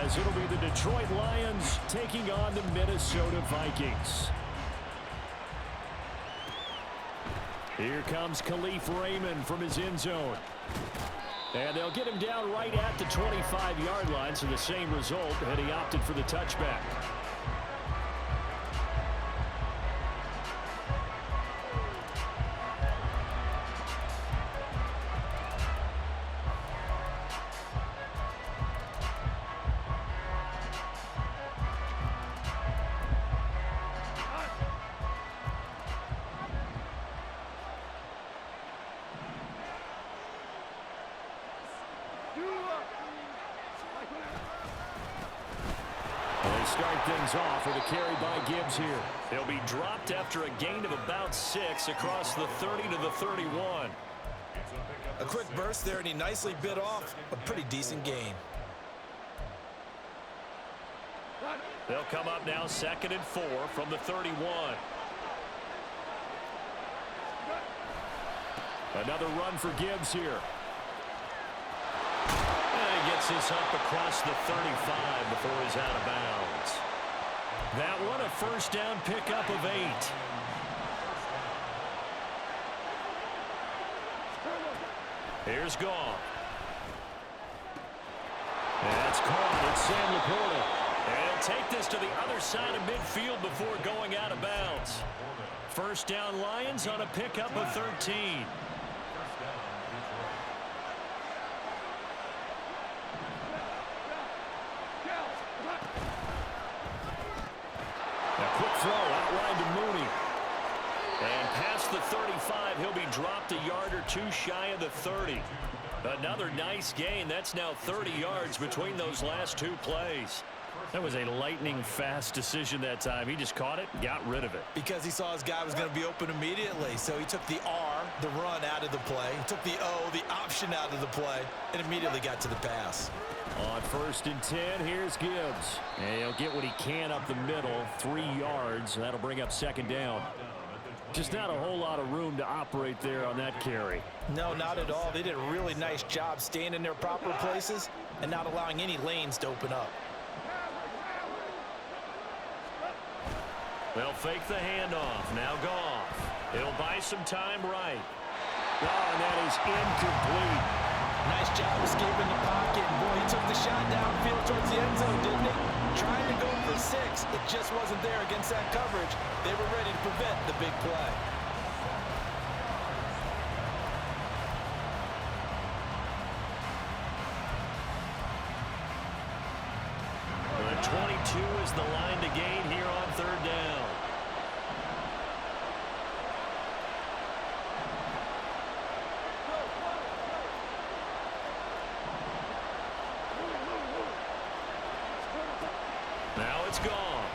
as it'll be the Detroit Lions taking on the Minnesota Vikings. Here comes Khalif Raymond from his end zone. And they'll get him down right at the 25-yard line, so the same result, and he opted for the touchback. They start things off with a carry by Gibbs here. He'll be dropped after a gain of about 6 across the 30 to the 31. A quick burst there, and he nicely bit off a pretty decent gain. They'll come up now 2nd and 4 from the 31. Another run for Gibbs here. And he gets this up across the 35 before he's out of bounds. That one a first down pickup of 8. Here's Goff. That's caught. It's Sam Laporta. And he'll take this to the other side of midfield before going out of bounds. First down Lions on a pickup of 13. A quick throw outlined to Mooney. And past the 35, he'll be dropped a yard or two shy of the 30. Another nice gain. That's now 30 yards between those last two plays. That was a lightning-fast decision that time. He just caught it and got rid of it. Because he saw his guy was going to be open immediately. So he took the R, the run, out of the play. He took the O, the option, out of the play, and immediately got to the pass. On 1st and 10, here's Gibbs. And he'll get what he can up the middle, 3 yards. That'll bring up 2nd down. Just not a whole lot of room to operate there on that carry. No, not at all. They did a really nice job staying in their proper places and not allowing any lanes to open up. They'll fake the handoff. Now Goff. It'll buy some time right. Oh, and that is incomplete. Nice job escaping the pocket. Boy, he took the shot downfield towards the end zone, didn't he? Trying to go for 6. It just wasn't there against that coverage. They were ready to prevent the big play. The 22 is the line to gain here on 3rd down. Now it's gone.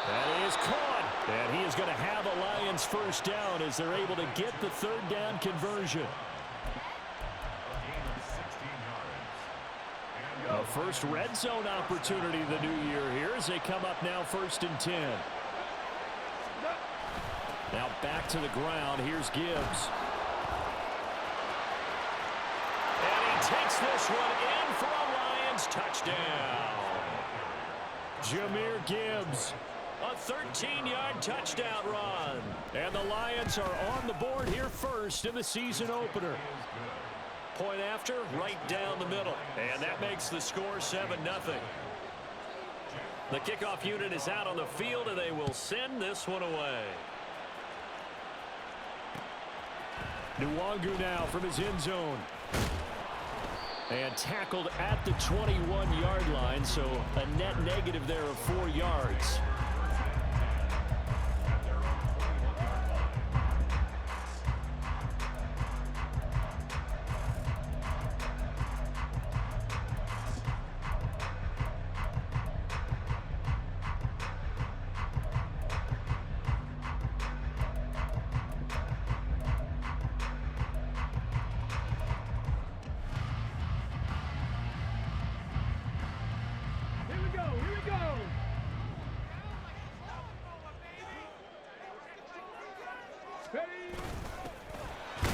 That is caught. And he is going to have a Lions first down as they're able to get the 3rd down conversion. A first red zone opportunity the new year here as they come up now 1st and 10. Now back to the ground. Here's Gibbs. And he takes this one in for a Lions touchdown. Jahmyr Gibbs, a 13-yard touchdown run. And the Lions are on the board here first in the season opener. Point after, right down the middle. And that makes the score 7-0. The kickoff unit is out on the field, and they will send this one away. Nwangu now from his end zone. And tackled at the 21-yard line, so a net negative there of 4 yards.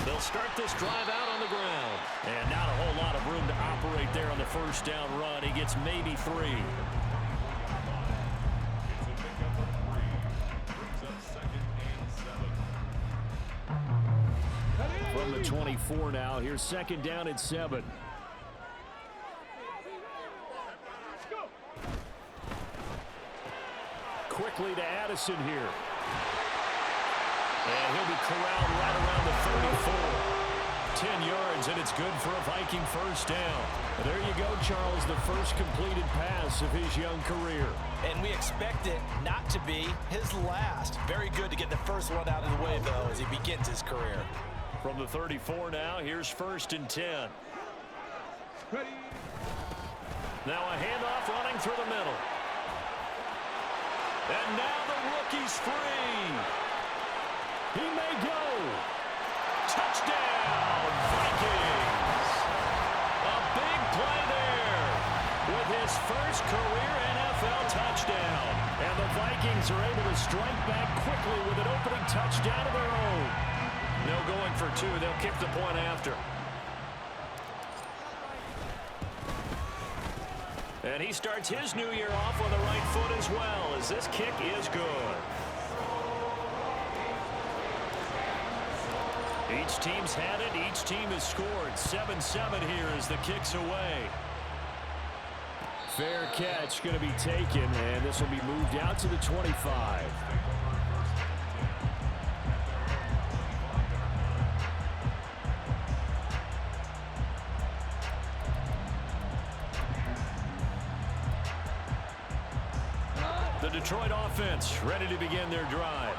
They'll They'll start this drive out on the ground. And not a whole lot of room to operate there on the first down run. He gets maybe 3. From the 24 now, here's second down and 7. Quickly to Addison here. And he'll be corralled right around the 34. 10 yards, and it's good for a Viking first down. There you go, Charles, the first completed pass of his young career. And we expect it not to be his last. Very good to get the first one out of the way, though, as he begins his career. From the 34 now, here's first and 10. Ready. Now a handoff running through the middle. And now the rookie's free. He may go. Touchdown, Vikings. A big play there with his first career NFL touchdown. And the Vikings are able to strike back quickly with an opening touchdown of their own. No going for 2. They'll kick the point after. And he starts his new year off on the right foot as well, as this kick is good. Each team's had it. Each team has scored. 7-7 here as the kick's away. Fair catch going to be taken, and this will be moved out to the 25. The Detroit offense ready to begin their drive.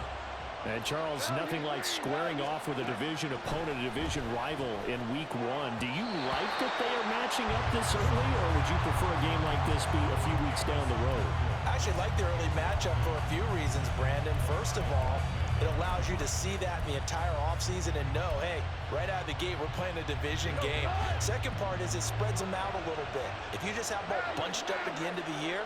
And, Charles, nothing like squaring off with a division opponent, a division rival in week 1. Do you like that they are matching up this early, or would you prefer a game like this be a few weeks down the road? I actually like the early matchup for a few reasons, Brandon. First of all, it allows you to see that in the entire offseason and know, hey, right out of the gate, we're playing a division game. Second part is it spreads them out a little bit. If you just have them all bunched up at the end of the year,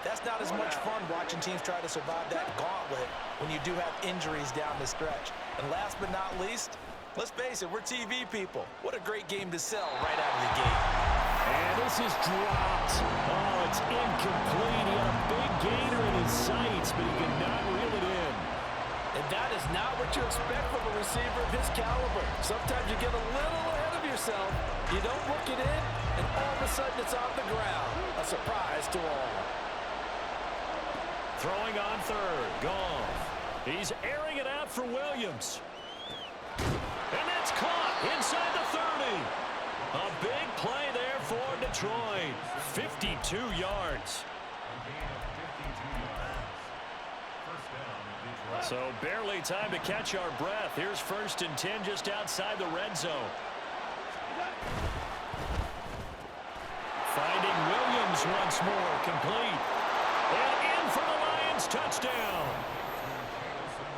that's not as much fun watching teams try to survive that gauntlet when you do have injuries down the stretch. And last but not least, let's face it, we're TV people. What a great game to sell right out of the gate. And this is dropped. Oh, it's incomplete. He had a big gainer in his sights, but he could not reel it in. And that is not what you expect from a receiver of his caliber. Sometimes you get a little ahead of yourself, you don't look it in, and all of a sudden it's on the ground. A surprise to all. Throwing on third. Goff. He's airing it out for Williams. And that's caught inside the 30. A big play there for Detroit. 52 yards. So barely time to catch our breath. Here's first and 10 just outside the red zone. Finding Williams once more. Complete. And in for the Lions touchdown.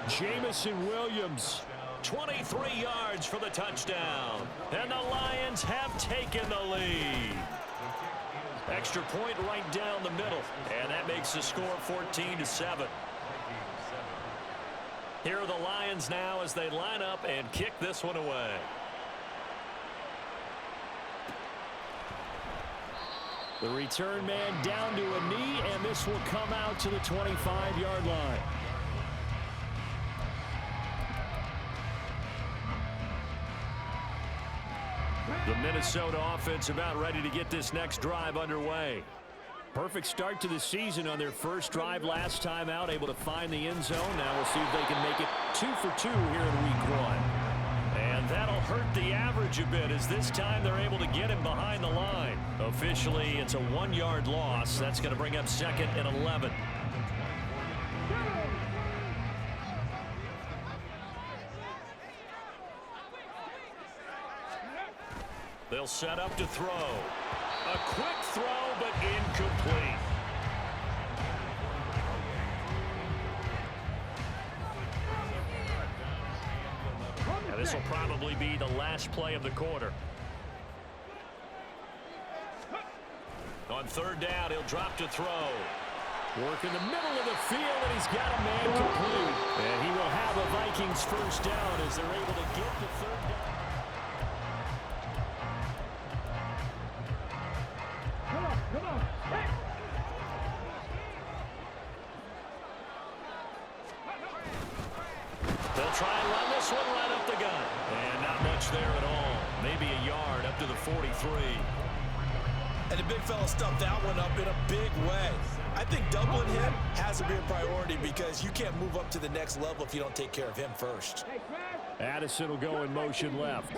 Jamison Williams, 23 yards for the touchdown. And the Lions have taken the lead. Extra point right down the middle. And that makes the score 14-7. Here are the Lions now as they line up and kick this one away. The return man down to a knee, and this will come out to the 25-yard line. The Minnesota offense about ready to get this next drive underway. Perfect start to the season on their first drive last time out, able to find the end zone. Now we'll see if they can make it 2 for 2 here in week 1. And that'll hurt the average a bit as this time they're able to get him behind the line. Officially, it's a 1-yard loss. That's going to bring up second and 11. They'll set up to throw. A quick throw, but incomplete. Now this will probably be the last play of the quarter. On third down, he'll drop to throw. Work in the middle of the field, and he's got a man complete. And he will have a Vikings first down as they're able to get the third down. They'll try and run this one right up the gut. And not much there at all. Maybe a yard up to the 43. And the big fella stuffed that one up in a big way. I think doubling him has to be a priority because you can't move up to the next level if you don't take care of him first. Addison will go in motion left.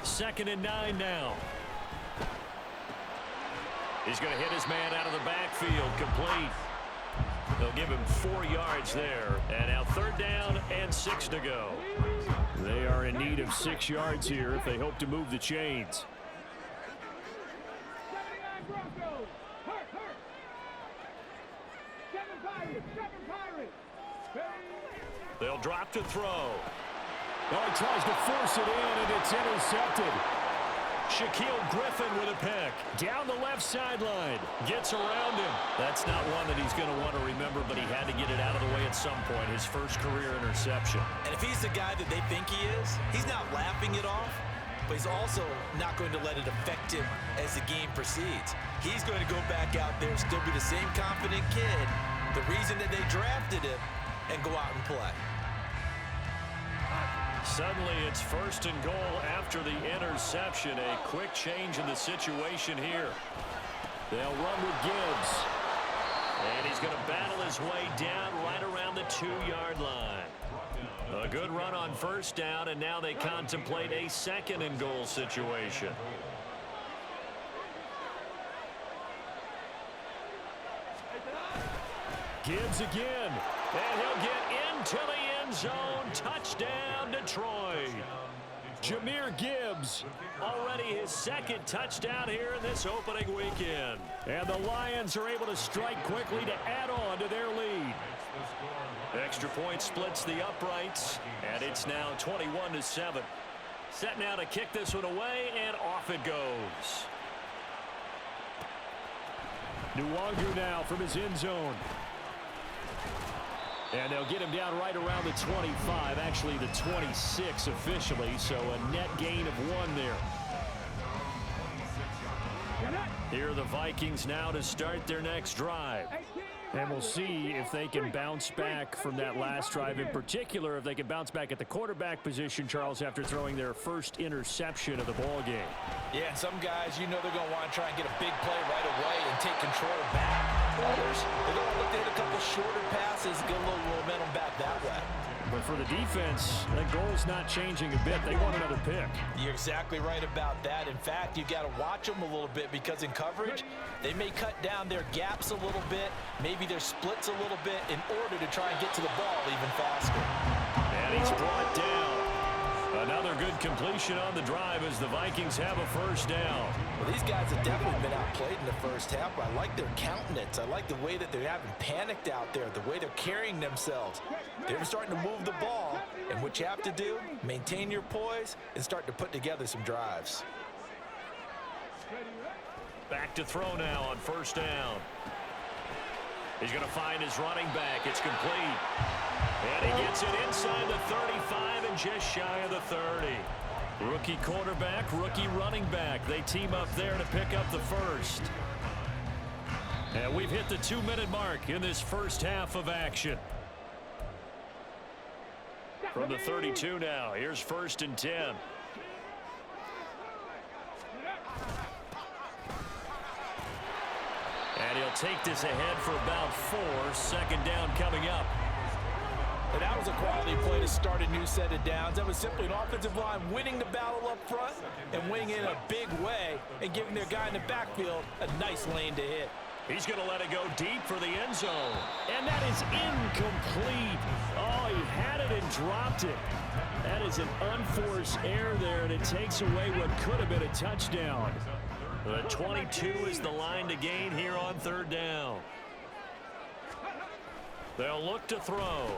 Second and 9 now. He's going to hit his man out of the backfield, complete. They'll give him 4 yards there. And now third down and 6 to go. They are in need of 6 yards here if they hope to move the chains. They'll drop to throw. Oh, he tries to force it in, and it's intercepted. Shaquille Griffin with a pick. Down the left sideline. Gets around him. That's not one that he's going to want to remember, but he had to get it out of the way at some point. His first career interception. And if he's the guy that they think he is, he's not laughing it off, but he's also not going to let it affect him as the game proceeds. He's going to go back out there, still be the same confident kid, the reason that they drafted him, and go out and play. Suddenly it's first and goal after the interception. A quick change in the situation here. They'll run with Gibbs. And he's going to battle his way down right around the 2-yard line. A good run on first down, and now they contemplate a second and goal situation. Gibbs again. And he'll get into the end zone. Touchdown, Detroit. Jahmyr Gibbs. Already his second touchdown here in this opening weekend. And the Lions are able to strike quickly to add on to their lead. Extra point splits the uprights, and it's now 21-7. Set now to kick this one away, and off it goes. Nwangu now from his end zone. And they'll get him down right around the 25, actually the 26 officially, so a net gain of 1 there. Here are the Vikings now to start their next drive. And we'll see if they can bounce back from that last drive. In particular, if they can bounce back at the quarterback position, Charles, after throwing their first interception of the ball game. Yeah, and some guys, you know they're going to want to try and get a big play right away and take control back. Others, they're going to look to hit a couple shorter passes, get a little momentum back that way. But for the defense, that goal's not changing a bit. They want another pick. You're exactly right about that. In fact, you've got to watch them a little bit because in coverage, they may cut down their gaps a little bit, maybe their splits a little bit in order to try and get to the ball even faster. And he's brought down. Another good completion on the drive as the Vikings have a first down. Well, these guys have definitely been outplayed in the first half, but I like their countenance. I like the way that they haven't panicked out there, the way they're carrying themselves. They're starting to move the ball, and what you have to do, maintain your poise and start to put together some drives. Back to throw now on first down. He's going to find his running back. It's complete. And he gets it inside the 35 and just shy of the 30. Rookie quarterback, rookie running back. They team up there to pick up the first. And we've hit the 2-minute mark in this first half of action. From the 32 now, here's first and 10. And he'll take this ahead for about 4. Second down coming up. And that was a quality play to start a new set of downs. That was simply an offensive line winning the battle up front and winning in a big way and giving their guy in the backfield a nice lane to hit. He's going to let it go deep for the end zone. And that is incomplete. Oh, he had it and dropped it. That is an unforced error there, and it takes away what could have been a touchdown. The 22 is the line to gain here on third down. They'll look to throw.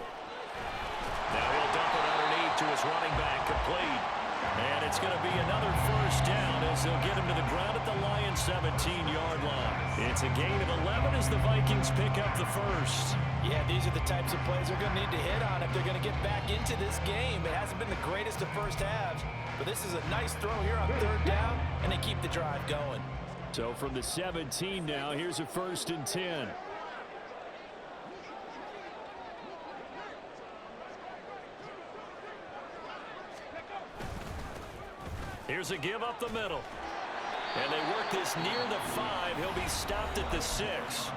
Now he'll dump it underneath to his running back, complete. And it's going to be another first down as they'll get him to the ground at the Lions' 17-yard line. It's a gain of 11 as the Vikings pick up the first. Yeah, these are the types of plays they're going to need to hit on if they're going to get back into this game. It hasn't been the greatest of first halves, but this is a nice throw here on third down, and they keep the drive going. So from the 17 now, here's a first and 10. Here's a give up the middle. And they work this near the 5. He'll be stopped at the 6.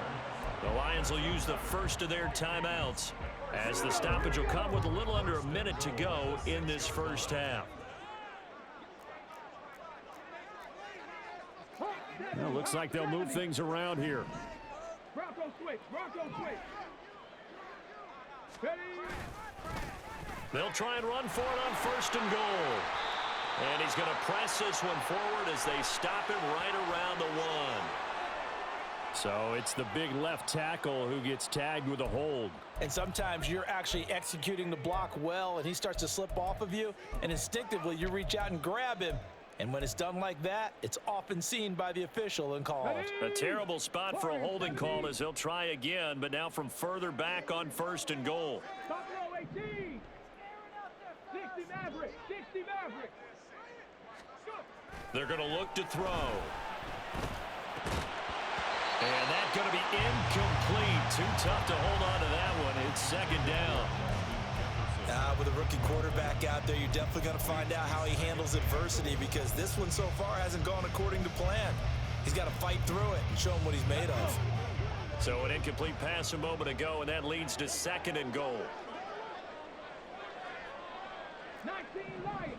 The Lions will use the first of their timeouts, as the stoppage will come with a little under a minute to go in this first half. Well, looks like they'll move things around here. Bronco switch. Bronco switch. Ready. They'll try and run for it on 1st and goal. And he's going to press this one forward as they stop him right around the 1. So it's the big left tackle who gets tagged with a hold. And sometimes you're actually executing the block well, and he starts to slip off of you, and instinctively you reach out and grab him. And when it's done like that, it's often seen by the official and called. A terrible spot for a holding call as he'll try again, but now from further back on 1st and goal. Top row 18. 60 Maverick. 60 Maverick. They're going to look to throw. And that's going to be incomplete. Too tough to hold on to that one. It's 2nd down. With a rookie quarterback out there, you're definitely going to find out how he handles adversity, because this one so far hasn't gone according to plan. He's got to fight through it and show him what he's made of. So an incomplete pass a moment ago, and that leads to 2nd and goal. 19 Lions.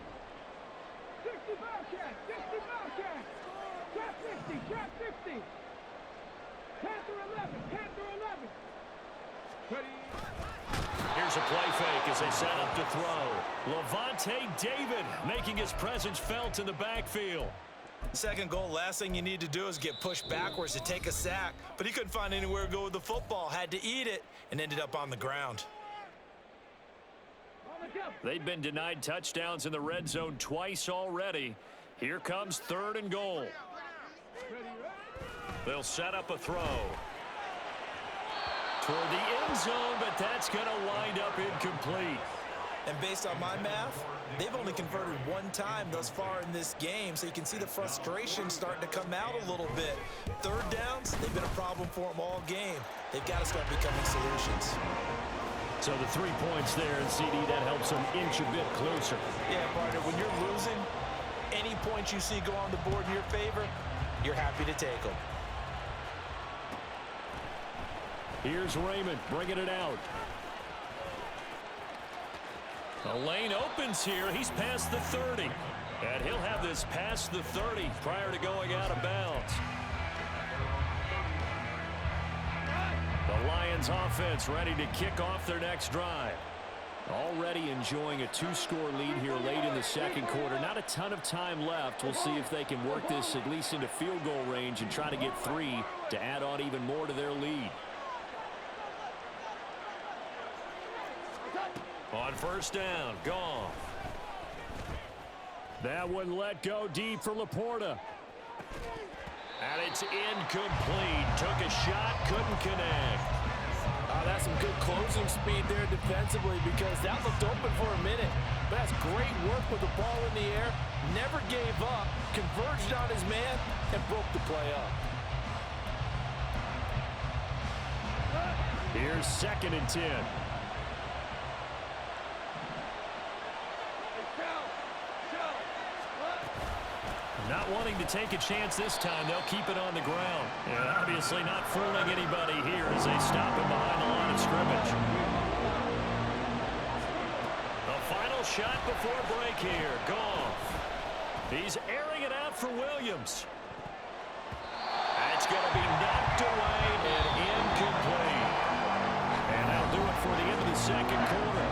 60 Bobcats. 60 Bobcats. Trap 50. Trap 50. Panther 11. Panther 11. Ready. Here's a play fake as they set up to throw. Levante David making his presence felt in the backfield. 2nd goal, last thing you need to do is get pushed backwards to take a sack. But he couldn't find anywhere to go with the football, had to eat it, and ended up on the ground. They've been denied touchdowns in the red zone twice already. Here comes 3rd and goal. They'll set up a throw toward the end zone, but that's going to wind up incomplete. And based on my math, they've only converted 1 time thus far in this game, so you can see the frustration starting to come out a little bit. 3rd downs, they've been a problem for them all game. They've got to start becoming solutions. So the 3 points there, and CD, that helps them inch a bit closer. Yeah, partner, when you're losing, any points you see go on the board in your favor, you're happy to take them. Here's Raymond bringing it out. The lane opens here. He's past the 30. And he'll have this past the 30 prior to going out of bounds. The Lions offense ready to kick off their next drive. Already enjoying a 2-score lead here late in the 2nd quarter. Not a ton of time left. We'll see if they can work this at least into field goal range and try to get 3 to add on even more to their lead. On 1st down, Goff. That one let go deep for Laporta. And it's incomplete. Took a shot, couldn't connect. That's some good closing speed there defensively, because that looked open for a minute. But that's great work with the ball in the air. Never gave up, converged on his man, and broke the play up. Here's 2nd and 10. Not wanting to take a chance this time, they'll keep it on the ground. And obviously not fooling anybody here as they stop him behind the line of scrimmage. A final shot before break here. Goff. He's airing it out for Williams. That's going to be knocked away and incomplete. And that'll do it for the end of the 2nd quarter.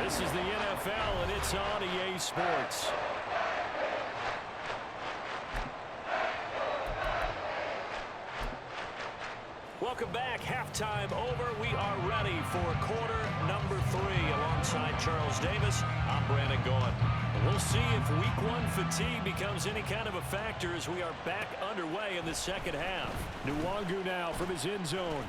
This is the NFL, and it's on EA Sports. Welcome back. Halftime over. We are ready for quarter number 3. Alongside Charles Davis, I'm Brandon Gaughan. We'll see if week 1 fatigue becomes any kind of a factor as we are back underway in the 2nd half. Nwangu now from his end zone.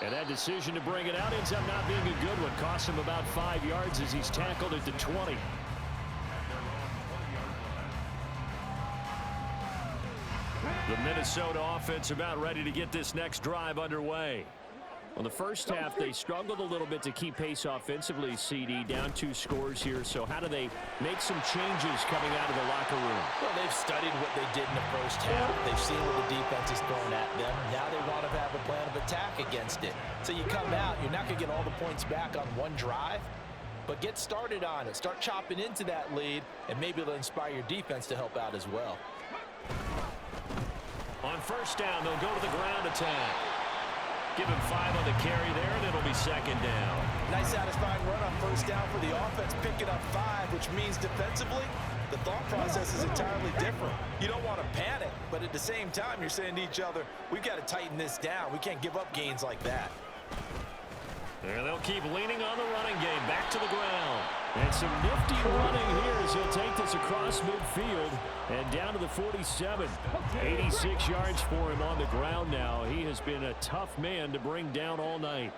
And that decision to bring it out ends up not being a good one. Cost him about 5 yards as he's tackled at the 20. The Minnesota offense about ready to get this next drive underway. Well, the first half, they struggled a little bit to keep pace offensively, CD, down 2 scores here. So how do they make some changes coming out of the locker room? Well, they've studied what they did in the first half. They've seen what the defense is throwing at them. Now they want to have a plan of attack against it. So you come out, you're not going to get all the points back on one drive, but get started on it. Start chopping into that lead, and maybe it'll inspire your defense to help out as well. On first down, they'll go to the ground attack. Give him 5 on the carry there, and it'll be second down. Nice satisfying run on first down for the offense, picking up 5, which means defensively, the thought process is entirely different. You don't want to panic, but at the same time, you're saying to each other, we've got to tighten this down. We can't give up gains like that. And they'll keep leaning on the running game. Back to the ground. And some nifty running here as he'll take this across midfield and down to the 47. 86 yards for him on the ground now. He has been a tough man to bring down all night.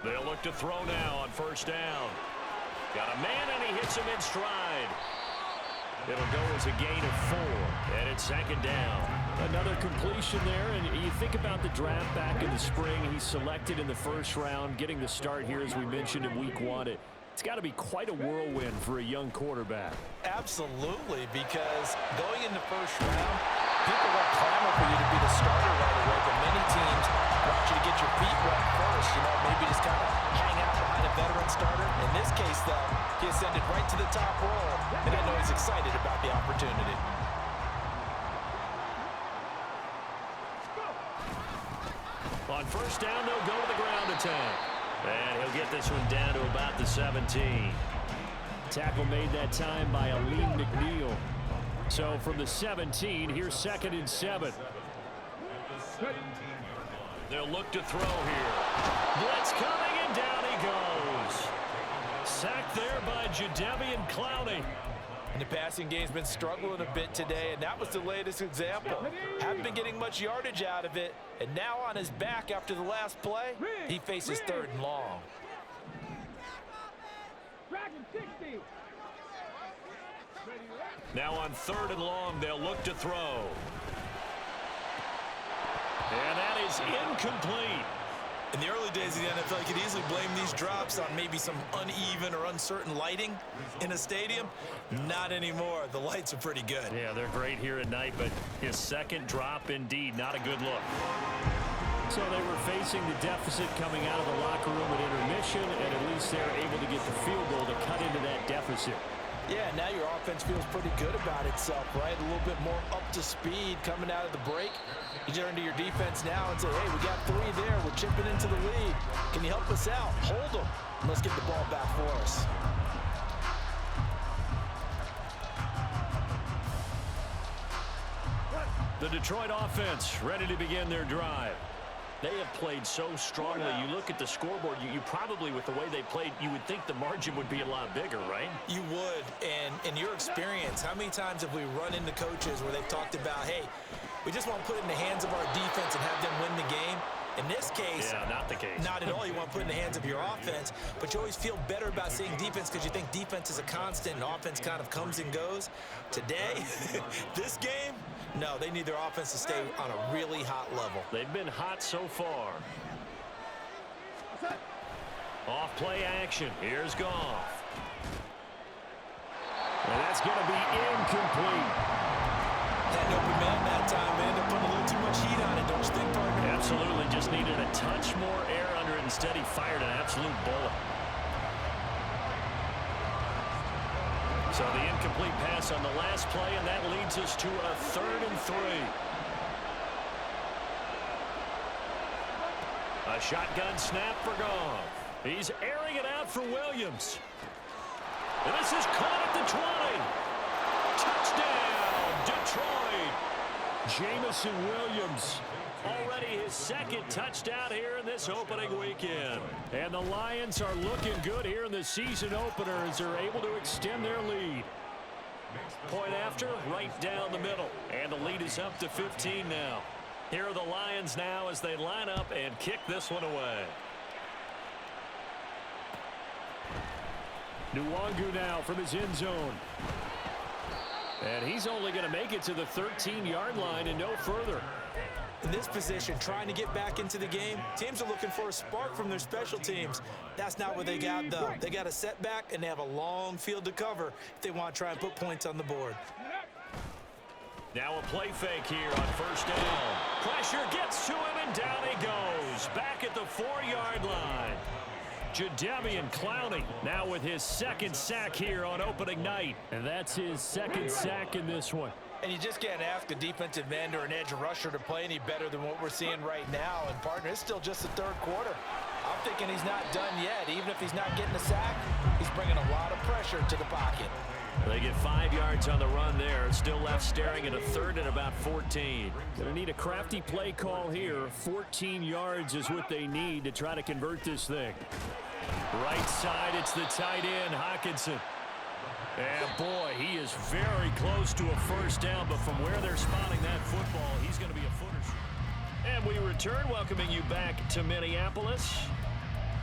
They'll look to throw now on first down. Got a man, and he hits him in stride. It'll go as a gain of 4, and it's second down. Another completion there, and you think about the draft back in the spring. He's selected in the first round, getting the start here, as we mentioned, in week 1. It's got to be quite a whirlwind for a young quarterback. Absolutely, because going in the first round, people won't clamor for you to be the starter right away, but many teams want you to get your feet wet first, maybe just kind of hang out behind a veteran starter. In this case, though, he ascended right to the top role, and I know he's excited about the opportunity. On first down, they'll go to the ground attack. And he'll get this one down to about the 17. Tackle made that time by Aleem McNeil. So from the 17, here's 2nd and 7. They'll look to throw here. Blitz coming, and down he goes. Sacked there by Jadeveon Clowney. And the passing game's been struggling a bit today, and that was the latest example. Haven't been getting much yardage out of it, and now on his back after the last play, he faces 3rd and long. Now on 3rd and long, they'll look to throw. And that is incomplete. In the early days of the NFL, you could easily blame these drops on maybe some uneven or uncertain lighting in a stadium. Not anymore. The lights are pretty good. Yeah, they're great here at night, but his second drop, indeed, not a good look. So they were facing the deficit coming out of the locker room at intermission, and at least they're able to get the field goal to cut into that deficit. Yeah, now your offense feels pretty good about itself, right? A little bit more up to speed coming out of the break. You turn to your defense now and say, hey, we got 3 there. We're chipping into the lead. Can you help us out? Hold them. And let's get the ball back for us. The Detroit offense ready to begin their drive. They have played so strongly. You look at the scoreboard, you probably, with the way they played, you would think the margin would be a lot bigger, right? You would. And in your experience, how many times have we run into coaches where they've talked about, hey, we just want to put it in the hands of our defense and have them win the game? In this case, yeah, not the case. Not at all. You want to put it in the hands of your offense, but you always feel better about seeing defense because you think defense is a constant and offense kind of comes and goes. Today, this game, no, they need their offense to stay on a really hot level. They've been hot so far. Off play action. Here's Goff. And that's going to be incomplete. Had an open man that time, man. They're putting a little too much heat on it, don't you think, partner? Absolutely. Just needed a touch more air under it. Instead, he fired an absolute bullet. So the incomplete pass on the last play, and that leads us to a 3rd and 3. A shotgun snap for Goff. He's airing it out for Williams. And this is caught at the 20. Touchdown, Detroit. Jamison Williams. Already his 2nd touchdown here in this opening weekend. And the Lions are looking good here in the season opener as they're able to extend their lead. Point after, right down the middle. And the lead is up to 15 now. Here are the Lions now as they line up and kick this one away. Nwangu now from his end zone. And he's only going to make it to the 13-yard line and no further. In this position, trying to get back into the game, teams are looking for a spark from their special teams. That's not what they got, though. They got a setback, and they have a long field to cover if they want to try and put points on the board. Now a play fake here on first down. Pressure gets to him, and down he goes. Back at the 4-yard line. Jadeveon Clowney now with his second sack here on opening night. And that's his second sack in this one. And you just can't ask a defensive end or an edge rusher to play any better than what we're seeing right now. And, partner, it's still just the third quarter. I'm thinking he's not done yet. Even if he's not getting a sack, he's bringing a lot of pressure to the pocket. They get 5 yards on the run there. Still left staring at a third and about 14. Going to need a crafty play call here. 14 yards is what they need to try to convert this thing. Right side, it's the tight end, Hockenson. And, boy, he is very close to a first down, but from where they're spotting that football, he's going to be a footer. And we return, welcoming you back to Minneapolis.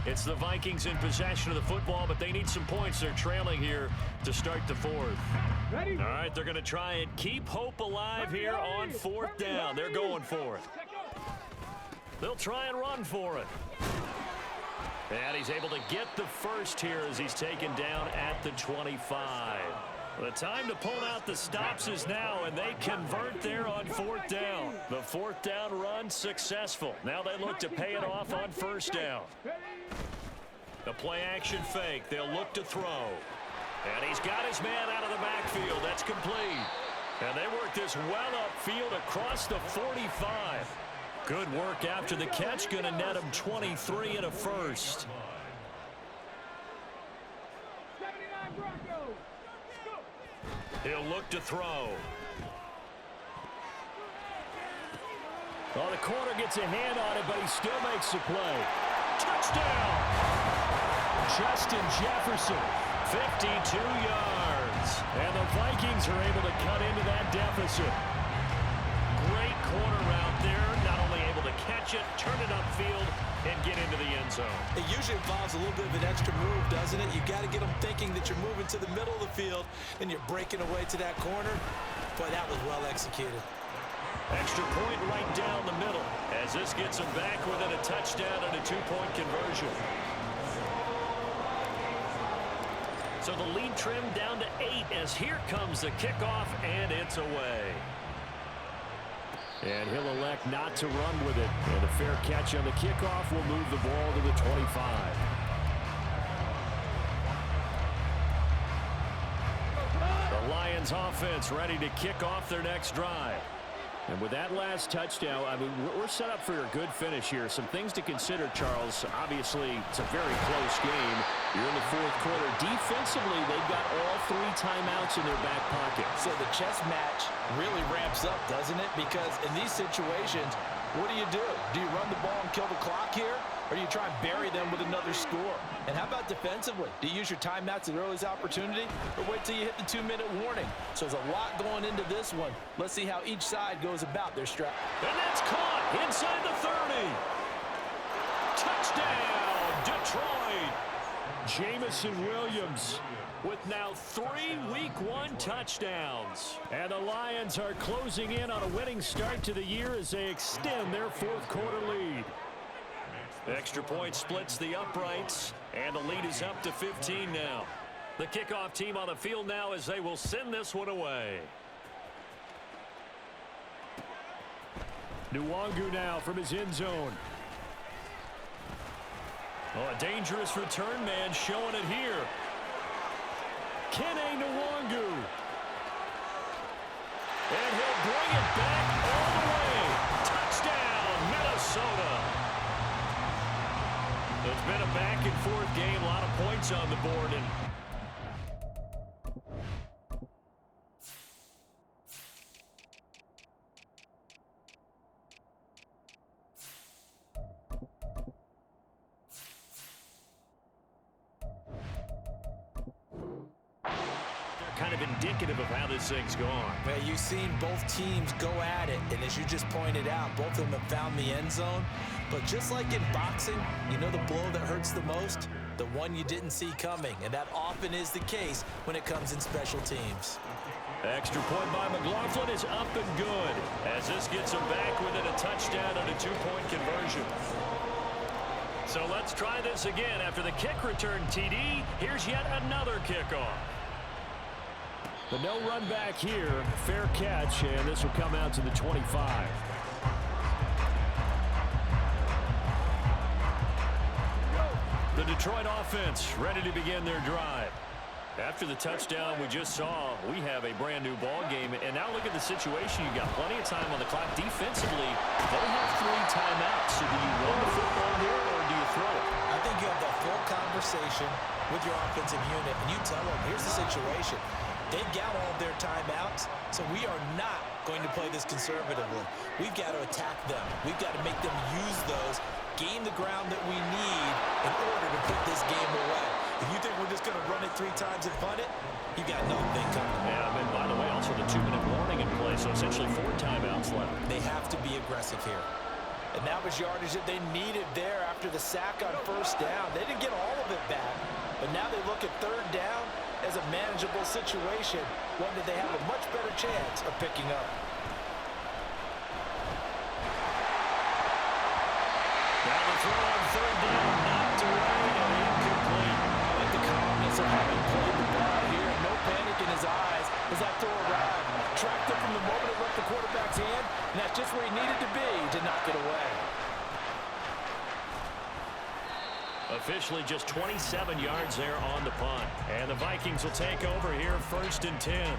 It's the Vikings in possession of the football, but they need some points. They're trailing here to start the fourth. Ready? All right, they're going to try and keep hope alive here on fourth down. They're going for it. They'll try and run for it. And he's able to get the first here as he's taken down at the 25. The time to pull out the stops is now, and they convert there on fourth down. The fourth down run successful. Now they look to pay it off on first down. The play action fake. They'll look to throw. And he's got his man out of the backfield. That's complete. And they work this well upfield across the 45. Good work after the catch. Going to net him 23 and a first. 79 Broncos. He'll look to throw. Well, the corner gets a hand on it, but he still makes the play. Touchdown! Justin Jefferson. 52 yards. And the Vikings are able to cut into that deficit. Great corner route there. Not only able to catch it, turn it upfield, and get into the end zone. It usually involves a little bit of an extra move, doesn't it? You've got to get them thinking that you're moving to the middle of the field and you're breaking away to that corner. Boy, that was well executed. Extra point right down the middle as this gets them back within a touchdown and a 2-point conversion. So the lead trimmed down to 8 as here comes the kickoff, and it's away. And he'll elect not to run with it. And a fair catch on the kickoff will move the ball to the 25. The Lions offense ready to kick off their next drive. And with that last touchdown, I mean, we're set up for a good finish here. Some things to consider, Charles. Obviously, it's a very close game. You're in the fourth quarter. Defensively, they've got all 3 timeouts in their back pocket. So the chess match really ramps up, doesn't it? Because in these situations, what do? Do you run the ball and kill the clock here? Or do you try and bury them with another score? And how about defensively? Do you use your timeouts at the earliest opportunity? Or wait till you hit the 2-minute warning? So there's a lot going into this one. Let's see how each side goes about their strat. And that's caught inside the 30. Touchdown, Detroit. Jamison Williams with now 3 Week 1 touchdowns. And the Lions are closing in on a winning start to the year as they extend their fourth quarter lead. Extra point splits the uprights, and the lead is up to 15 now. The kickoff team on the field now as they will send this one away. Nwangu now from his end zone. Oh, a dangerous return man showing it here. Kene Nwangu. And he'll bring it back all the way. Touchdown, Minnesota. It's been a back-and-forth game, a lot of points on the board. And kind of indicative of how this thing's gone. Well, you've seen both teams go at it, and as you just pointed out, both of them have found the end zone. But just like in boxing, you know the blow that hurts the most? The one you didn't see coming, and that often is the case when it comes in special teams. Extra point by McLaughlin is up and good, as this gets him back within a touchdown and a 2-point conversion. So let's try this again. After the kick return TD, here's yet another kickoff. But no run back here. Fair catch, and this will come out to the 25. The Detroit offense ready to begin their drive. After the touchdown we just saw, we have a brand new ball game. And now look at the situation. You got plenty of time on the clock. Defensively, they have 3 timeouts. So do you run the football here or do you throw it? I think you have that full conversation with your offensive unit, and you tell them, here's the situation. They've got all of their timeouts, so we are not going to play this conservatively. We've got to attack them. We've got to make them use those, gain the ground that we need in order to put this game away. If you think we're just going to run it 3 times and punt it, you got nothing coming. Yeah, and by the way, also the 2-minute warning in play, so essentially 4 timeouts left. They have to be aggressive here. And that was yardage that they needed there after the sack on first down. They didn't get all of it back, but now they look at third down as a manageable situation, one that they have a much better chance of picking up. Now the throw on third down, knocked away and incomplete. I like the calmness of having played the ball here. No panic in his eyes as that throw arrived. Tracked it from the moment it left the quarterback's hand, and that's just where he needed to be to knock it away. Officially just 27 yards there on the punt. And the Vikings will take over here, 1st and 10.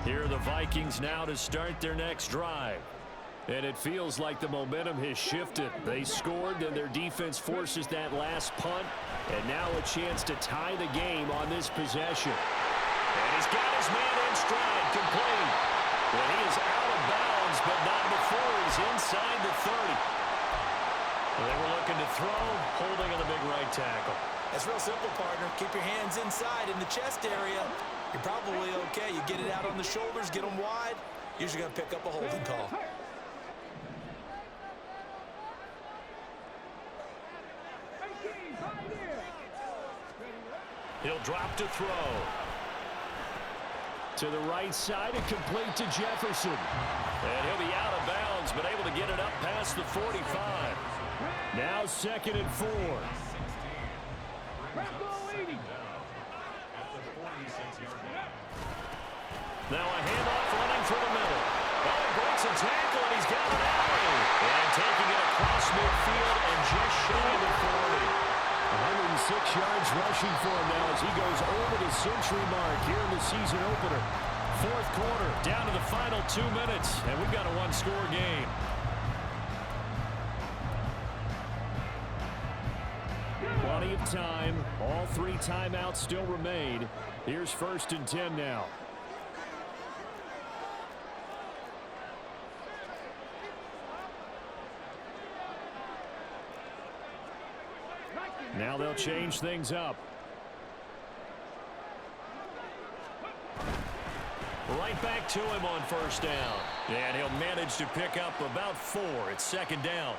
Here are the Vikings now to start their next drive. And it feels like the momentum has shifted. They scored, then their defense forces that last punt. And now a chance to tie the game on this possession. And he's got his man in stride, complete. And he is out of bounds, but not before he's inside the 30. They were looking to throw, holding on the big right tackle. It's real simple, partner. Keep your hands inside in the chest area. You're probably okay. You get it out on the shoulders, get them wide. Usually going to pick up a holding call. He'll drop to throw. To the right side and complete to Jefferson. And he'll be out of bounds, but able to get it up past the 45. Now 2nd and 4. Now a handoff running through the middle. Oh, he breaks a tackle, and he's got it out. And taking it across midfield and just shy of the 40. 106 yards rushing for him now as he goes over the century mark here in the season opener. 4th quarter, down to the final 2 minutes, and we've got a 1-score game. Plenty of time. All 3 timeouts still remain. Here's 1st and 10 now. Now they'll change things up. Right back to him on first down. And he'll manage to pick up about 4. It's 2nd down.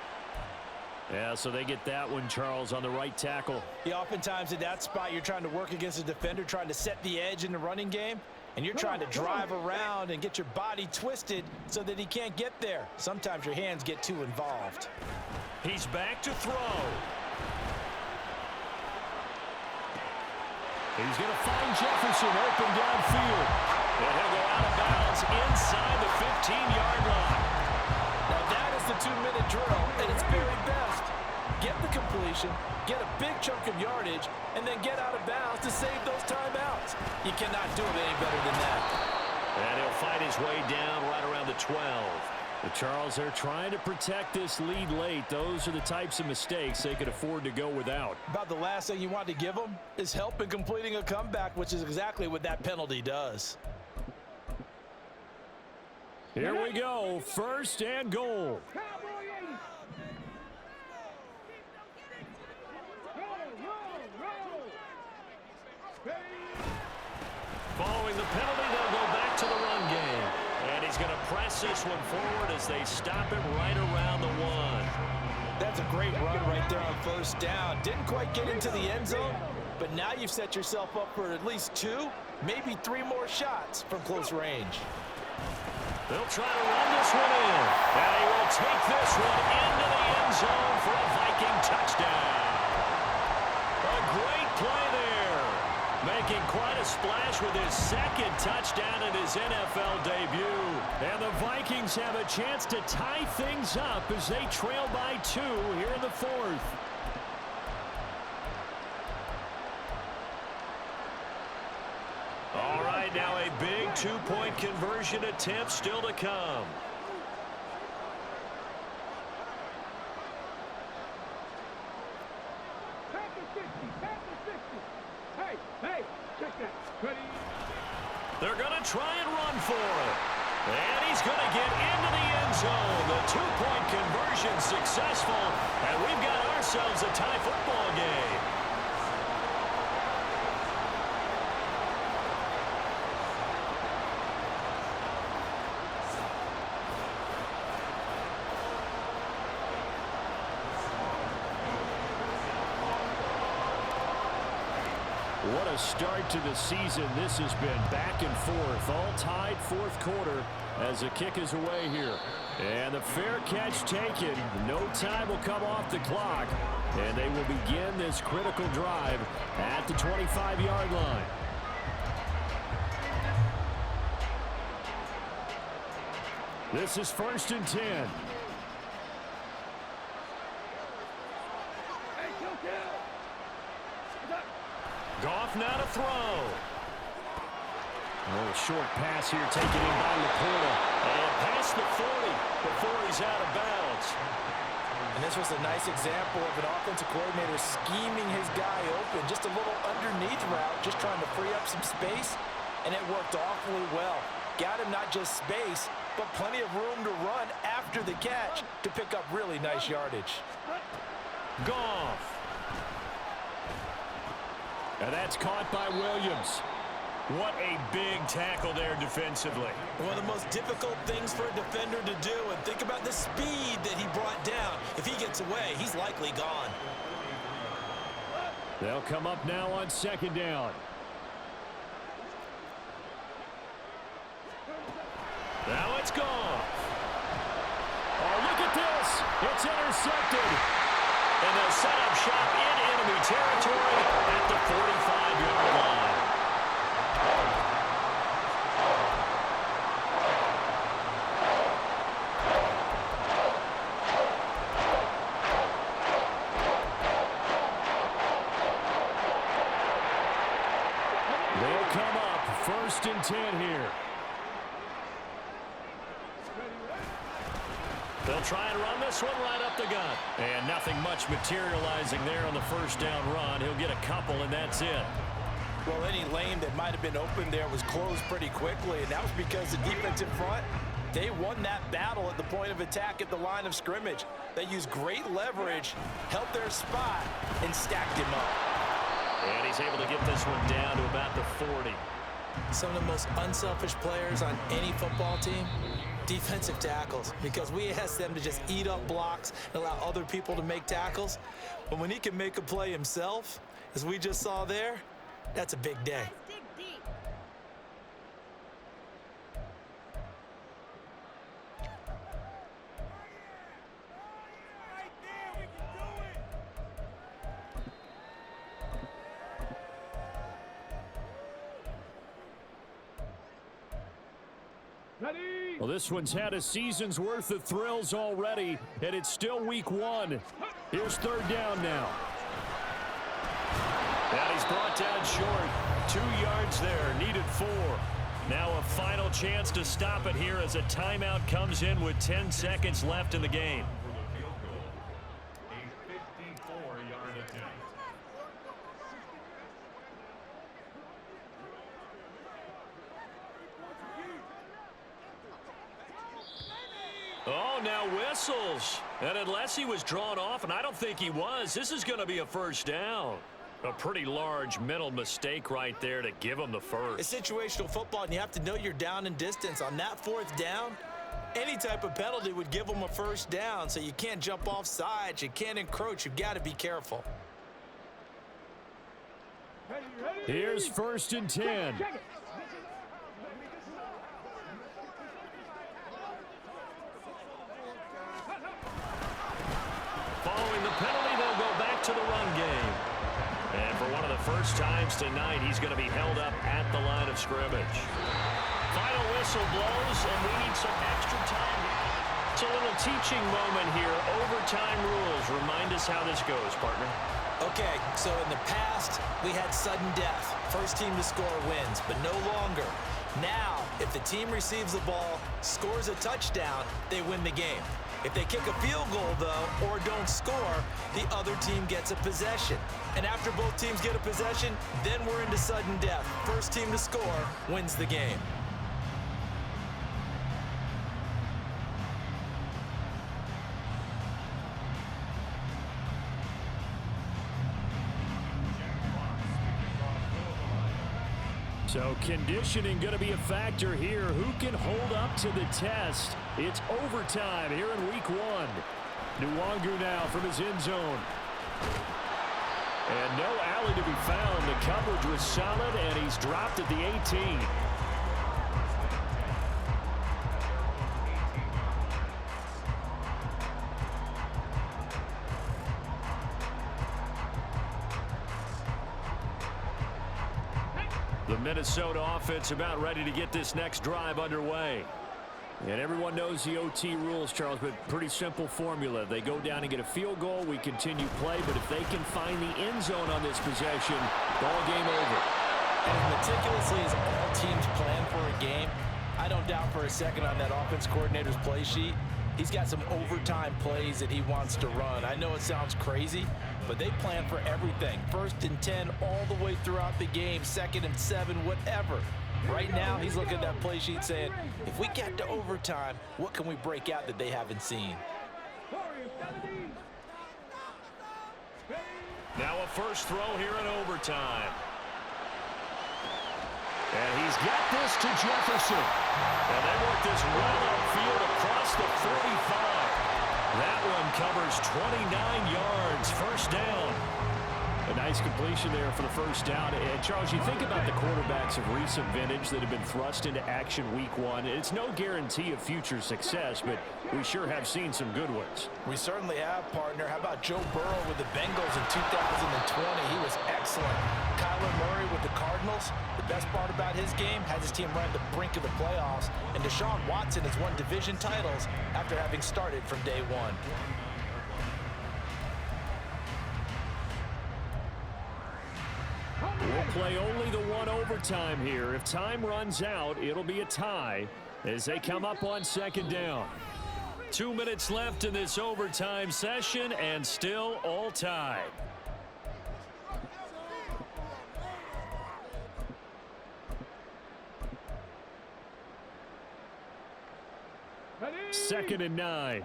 Yeah, so they get that one, Charles, on the right tackle. Yeah, oftentimes at that spot, you're trying to work against a defender, trying to set the edge in the running game, and you're trying to drive around and get your body twisted so that he can't get there. Sometimes your hands get too involved. He's back to throw. He's going to find Jefferson open downfield. And he'll go out of bounds inside the 15-yard line. Now that is the 2-minute drill at its very best. Get the completion, get a big chunk of yardage, and then get out of bounds to save those timeouts. You cannot do it any better than that. And he'll fight his way down right around the 12. But Charles, they're trying to protect this lead late. Those are the types of mistakes they could afford to go without. About the last thing you want to give them is help in completing a comeback, which is exactly what that penalty does. Here we go. 1st and goal. Following the penalty, they'll go back to the run game. And he's going to press this one forward as they stop it right around the 1. That's a great run right there on first down. Didn't quite get into the end zone, but now you've set yourself up for at least 2, maybe 3 more shots from close range. They'll try to run this one in. And he will take this one into the end zone for a Viking touchdown. A great play there. Making quite a splash with his second touchdown in his NFL debut. And the Vikings have a chance to tie things up as they trail by 2 here in the 4th. All right, now a big 2-point conversion attempt still to come. Hey, check that. Ready? They're going to try and run for it. And he's going to get into the end zone. The 2-point conversion successful. And we've got ourselves a tie football game. What a start to the season this has been. Back and forth, all tied 4th quarter as the kick is away here. And the fair catch taken. No time will come off the clock. And they will begin this critical drive at the 25-yard line. This is 1st and 10. Goff now to throw. A little short pass here taken in by Laporta. And past the 40 before he's out of bounds. And this was a nice example of an offensive coordinator scheming his guy open. Just a little underneath route, just trying to free up some space. And it worked awfully well. Got him not just space, but plenty of room to run after the catch to pick up really nice yardage. Goff. And that's caught by Williams. What a big tackle there defensively. One of the most difficult things for a defender to do, and think about the speed that he brought down. If he gets away, he's likely gone. They'll come up now on 2nd down. Now it's Goff. Oh, look at this. It's intercepted. And they'll set up shop in enemy territory at the 45-yard line. They'll come up 1st and 10 here. They'll try and run this one right up the gut. And nothing much materializing there on the 1st down run. He'll get a couple, and that's it. Well, any lane that might have been open there was closed pretty quickly, and that was because the defensive front, they won that battle at the point of attack at the line of scrimmage. They used great leverage, held their spot, and stacked him up. And he's able to get this one down to about the 40. Some of the most unselfish players on any football team, defensive tackles, because we ask them to just eat up blocks and allow other people to make tackles. But when he can make a play himself, as we just saw there, that's a big day. Well, this one's had a season's worth of thrills already, and it's still week 1. Here's 3rd down now. And he's brought down short. 2 yards there, needed 4. Now a final chance to stop it here as a timeout comes in with 10 seconds left in the game. Oh, now whistles. And unless he was drawn off, and I don't think he was, this is going to be a 1st down. A pretty large mental mistake right there to give him the 1st. It's situational football, and you have to know you're down in distance. On that 4th down, Any type of penalty would give them a first down, so you can't jump off sides, you can't encroach, you've got to be careful. Here's 1st and 10. Following the penalty, they'll go back to the run game. And for one of the first times tonight, he's going to be held up at the line of scrimmage. Final whistle blows, and we need some extra time. It's a little teaching moment here. Overtime rules. Remind us how this goes, partner. Okay, so in the past, we had sudden death. First team to score wins, but no longer. Now, if the team receives the ball, scores a touchdown, they win the game. If they kick a field goal, though, or don't score, the other team gets a possession. And after both teams get a possession, then we're into sudden death. First team to score wins the game. So conditioning going to be a factor here. Who can hold up to the test? It's overtime here in week 1. Nwangu now from his end zone. And no alley to be found. The coverage was solid, and he's dropped at the 18. The Minnesota offense about ready to get this next drive underway. And everyone knows the OT rules, Charles, but pretty simple formula. They go down and get a field goal, we continue play, but if they can find the end zone on this possession, ball game over. And as meticulously as all teams plan for a game, I don't doubt for a second on that offense coordinator's play sheet, he's got some overtime plays that he wants to run. I know it sounds crazy, but they plan for everything. 1st and 10 all the way throughout the game, 2nd and 7, whatever. Right now, he's looking at that play sheet saying, if we get to overtime, what can we break out that they haven't seen? Now a first throw here in overtime. And he's got this to Jefferson. And they work this well outfield across the 45. That one covers 29 yards. First down. A nice completion there for the first down. And, Charles, you think about the quarterbacks of recent vintage that have been thrust into action week 1. It's no guarantee of future success, but we sure have seen some good ones. We certainly have, partner. How about Joe Burrow with the Bengals in 2020? He was excellent. Kyler Murray with the Cardinals. The best part about his game has his team right at the brink of the playoffs. And Deshaun Watson has won division titles after having started from day 1. We'll play only the one overtime here. If time runs out, it'll be a tie as they come up on 2nd down. 2 minutes left in this overtime session, and still all tied. Second and 9.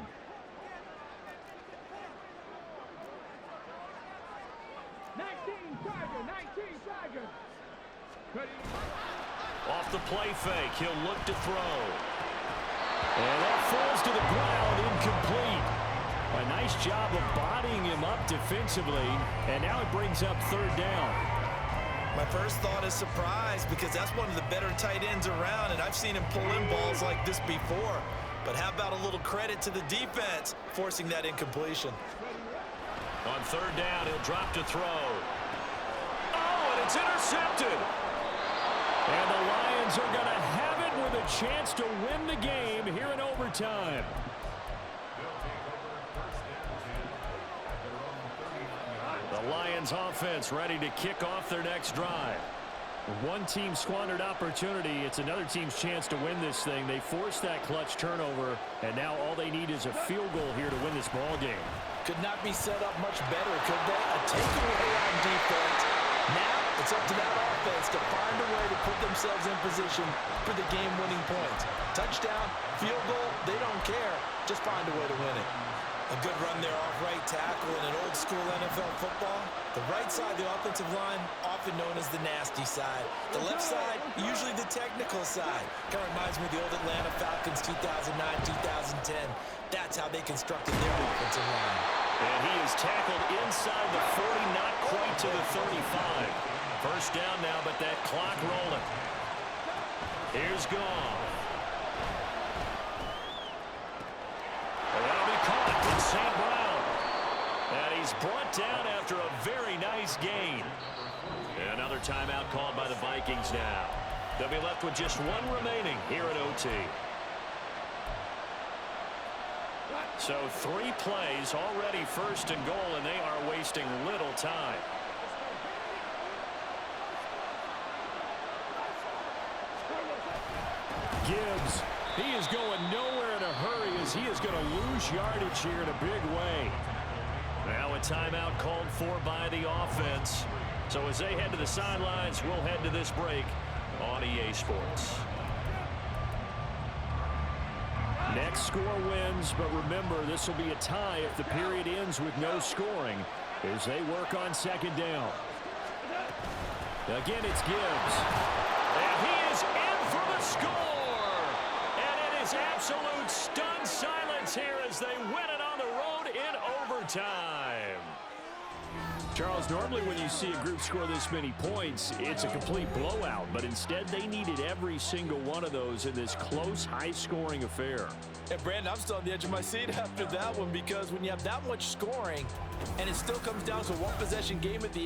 Off the play fake, he'll look to throw. And that falls to the ground, incomplete. A nice job of bodying him up defensively, and now it brings up 3rd down. My first thought is surprise, because that's one of the better tight ends around, and I've seen him pull in balls like this before. But how about a little credit to the defense forcing that incompletion? On 3rd down, he'll drop to throw. Oh, and it's intercepted. And the Lions are going to have it with a chance to win the game here in overtime. The Lions offense ready to kick off their next drive. One team squandered opportunity. It's another team's chance to win this thing. They forced that clutch turnover, and now all they need is a field goal here to win this ball game. Could not be set up much better, could they? A takeaway on defense. Now it's up to that offense to find a way to put themselves in position for the game-winning points. Touchdown, field goal, they don't care. Just find a way to win it. A good run there off right tackle in an old school NFL football. The right side of the offensive line, often known as the nasty side. The left side, usually the technical side. Kind of reminds me of the old Atlanta Falcons 2009-2010. That's how they constructed their offensive line. And he is tackled inside the 40, not quite to the 35. First down now, but that clock rolling. Here's Goff. That'll be caught with St. Brown. And he's brought down after a very nice gain. And another timeout called by the Vikings now. They'll be left with just one remaining here at OT. So 3 plays already first and goal, and they are wasting little time. Gibbs, he is going nowhere in a hurry as he is going to lose yardage here in a big way. Now a timeout called for by the offense. So as they head to the sidelines, we'll head to this break on EA Sports. Next score wins, but remember, this will be a tie if the period ends with no scoring as they work on second down. Again, it's Gibbs. And he is in for the score. And it is absolute stunned silence here as they win it on the road in overtime. Charles, normally when you see a group score this many points, it's a complete blowout. But instead, they needed every single one of those in this close, high-scoring affair. And, Brandon, I'm still on the edge of my seat after that one because when you have that much scoring and it still comes down to a one-possession game at the end,